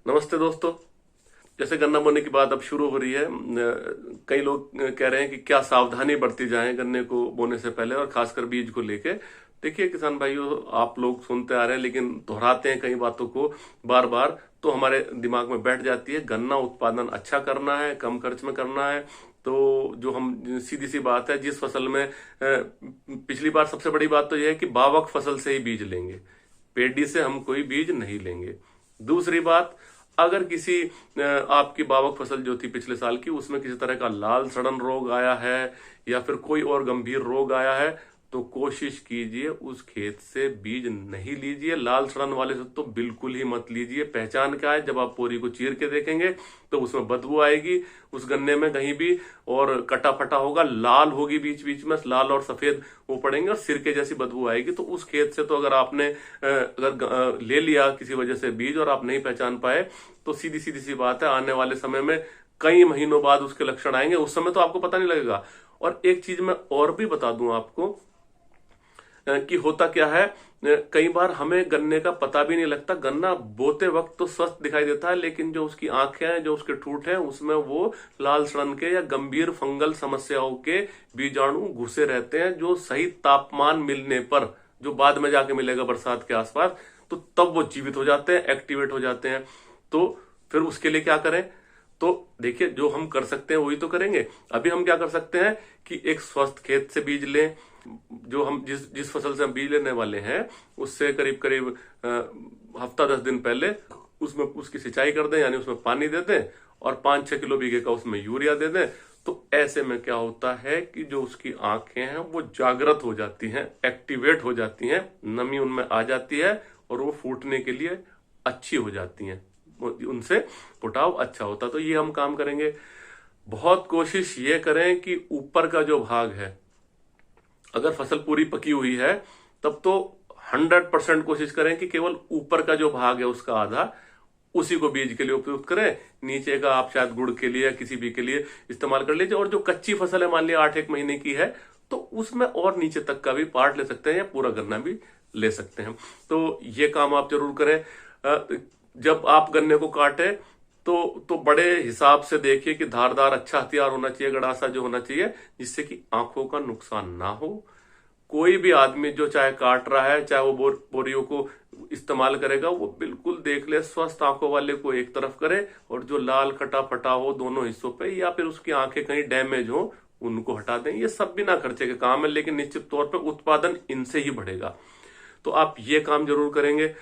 नमस्ते दोस्तों। जैसे गन्ना बोने की बात अब शुरू हो रही है, कई लोग कह रहे हैं कि क्या सावधानी बरती जाए गन्ने को बोने से पहले और खासकर बीज को लेके। देखिए किसान भाइयों, आप लोग सुनते आ रहे हैं लेकिन दोहराते हैं कई बातों को बार बार, तो हमारे दिमाग में बैठ जाती है। गन्ना उत्पादन अच्छा करना है, कम खर्च में करना है, तो जो हम सीधी सी बात है, जिस फसल में पिछली बार सबसे बड़ी बात तो यह है कि बावक फसल से ही बीज लेंगे, पेडी से हम कोई बीज नहीं लेंगे। दूसरी बात, अगर किसी आपकी बावक फसल जो थी पिछले साल की, उसमें किसी तरह का लाल सड़न रोग आया है या फिर कोई और गंभीर रोग आया है, तो कोशिश कीजिए उस खेत से बीज नहीं लीजिए। लाल सड़न वाले से तो बिल्कुल ही मत लीजिए। पहचान क्या है, जब आप पोरी को चीर के देखेंगे तो उसमें बदबू आएगी उस गन्ने में कहीं भी, और कटा फटा होगा, लाल होगी, बीच बीच में लाल और सफेद वो पड़ेंगे और सिरके जैसी बदबू आएगी। तो उस खेत से तो अगर आपने अगर ले लिया किसी वजह से बीज और आप नहीं पहचान पाए, तो सीधी सीधी सी बात है, आने वाले समय में कई महीनों बाद उसके लक्षण आएंगे, उस समय तो आपको पता नहीं लगेगा। और एक चीज मैं और भी बता दूं आपको कि होता क्या है, कई बार हमें गन्ने का पता भी नहीं लगता। गन्ना बोते वक्त तो स्वस्थ दिखाई देता है, लेकिन जो उसकी आंखें हैं, जो उसके ठूंठ हैं, उसमें वो लाल सड़न के या गंभीर फंगल समस्याओं के बीजाणु घुसे रहते हैं, जो सही तापमान मिलने पर, जो बाद में जाके मिलेगा बरसात के आसपास, तो तब वो जीवित हो जाते हैं, एक्टिवेट हो जाते हैं। तो फिर उसके लिए क्या करें? तो देखिए, जो हम कर सकते हैं वही तो करेंगे। अभी हम क्या कर सकते हैं कि एक स्वस्थ खेत से बीज लें। जो हम जिस जिस फसल से हम बीज लेने वाले हैं, उससे करीब करीब हफ्ता 10 दिन पहले उसमें उसकी सिंचाई कर दें, यानी उसमें पानी दे दें और 5-6 किलो बीघे का उसमें यूरिया दे दें। तो ऐसे में क्या होता है कि जो उसकी आंखें हैं वो जागृत हो जाती हैं, एक्टिवेट हो जाती हैं, नमी उनमें आ जाती है और वो फूटने के लिए अच्छी हो जाती हैं, उनसे फुटाव अच्छा होता। तो ये हम काम करेंगे। बहुत कोशिश ये करें कि ऊपर का जो भाग है, अगर फसल पूरी पकी हुई है तब तो 100% कोशिश करें कि केवल ऊपर का जो भाग है उसका आधा उसी को बीज के लिए उपयुक्त करें। नीचे का आप शायद गुड़ के लिए या किसी भी के लिए इस्तेमाल कर लीजिए। और जो कच्ची फसल है, मान लिया 8-1 महीने की है, तो उसमें और नीचे तक का भी पार्ट ले सकते हैं या पूरा गन्ना भी ले सकते हैं। तो ये काम आप जरूर करें। जब आप गन्ने को काटे तो बड़े हिसाब से देखिए कि धारदार अच्छा हथियार होना चाहिए, गड़ासा जो होना चाहिए, जिससे कि आंखों का नुकसान ना हो। कोई भी आदमी जो चाहे काट रहा है, चाहे वो बोरियों को इस्तेमाल करेगा, वो बिल्कुल देख ले, स्वस्थ आंखों वाले को एक तरफ करे और जो लाल कटा फटा हो दोनों हिस्सों पे, या फिर उसकी आंखें कहीं डैमेज हो, उनको हटा दें। ये सब बिना खर्चे के काम है, लेकिन निश्चित तौर पर उत्पादन इनसे ही बढ़ेगा। तो आप ये काम जरूर करेंगे।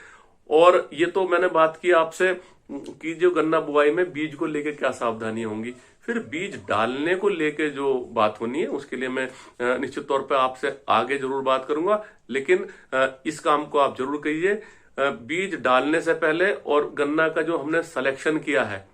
और ये तो मैंने बात की आपसे कि जो गन्ना बुआई में बीज को लेके क्या सावधानी होंगी। फिर बीज डालने को लेके जो बात होनी है, उसके लिए मैं निश्चित तौर पे आपसे आगे जरूर बात करूंगा। लेकिन इस काम को आप जरूर कीजिए। बीज डालने से पहले और गन्ना का जो हमने सिलेक्शन किया है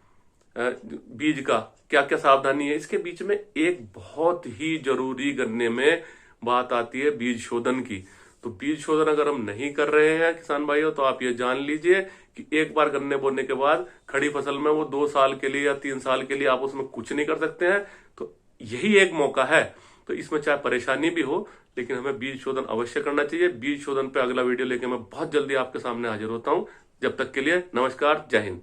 बीज का, क्या क्या सावधानी है, इसके बीच में एक बहुत ही जरूरी गन्ने में बात आती है बीज शोधन की। तो बीज शोधन अगर हम नहीं कर रहे हैं किसान भाइयों, तो आप ये जान लीजिए कि एक बार गन्ने बोने के बाद खड़ी फसल में वो 2 साल के लिए या 3 साल के लिए आप उसमें कुछ नहीं कर सकते हैं। तो यही एक मौका है। तो इसमें चाहे परेशानी भी हो, लेकिन हमें बीज शोधन अवश्य करना चाहिए। बीज शोधन पे अगला वीडियो लेके मैं बहुत जल्दी आपके सामने हाजिर होता हूं। जब तक के लिए नमस्कार, जय हिंद।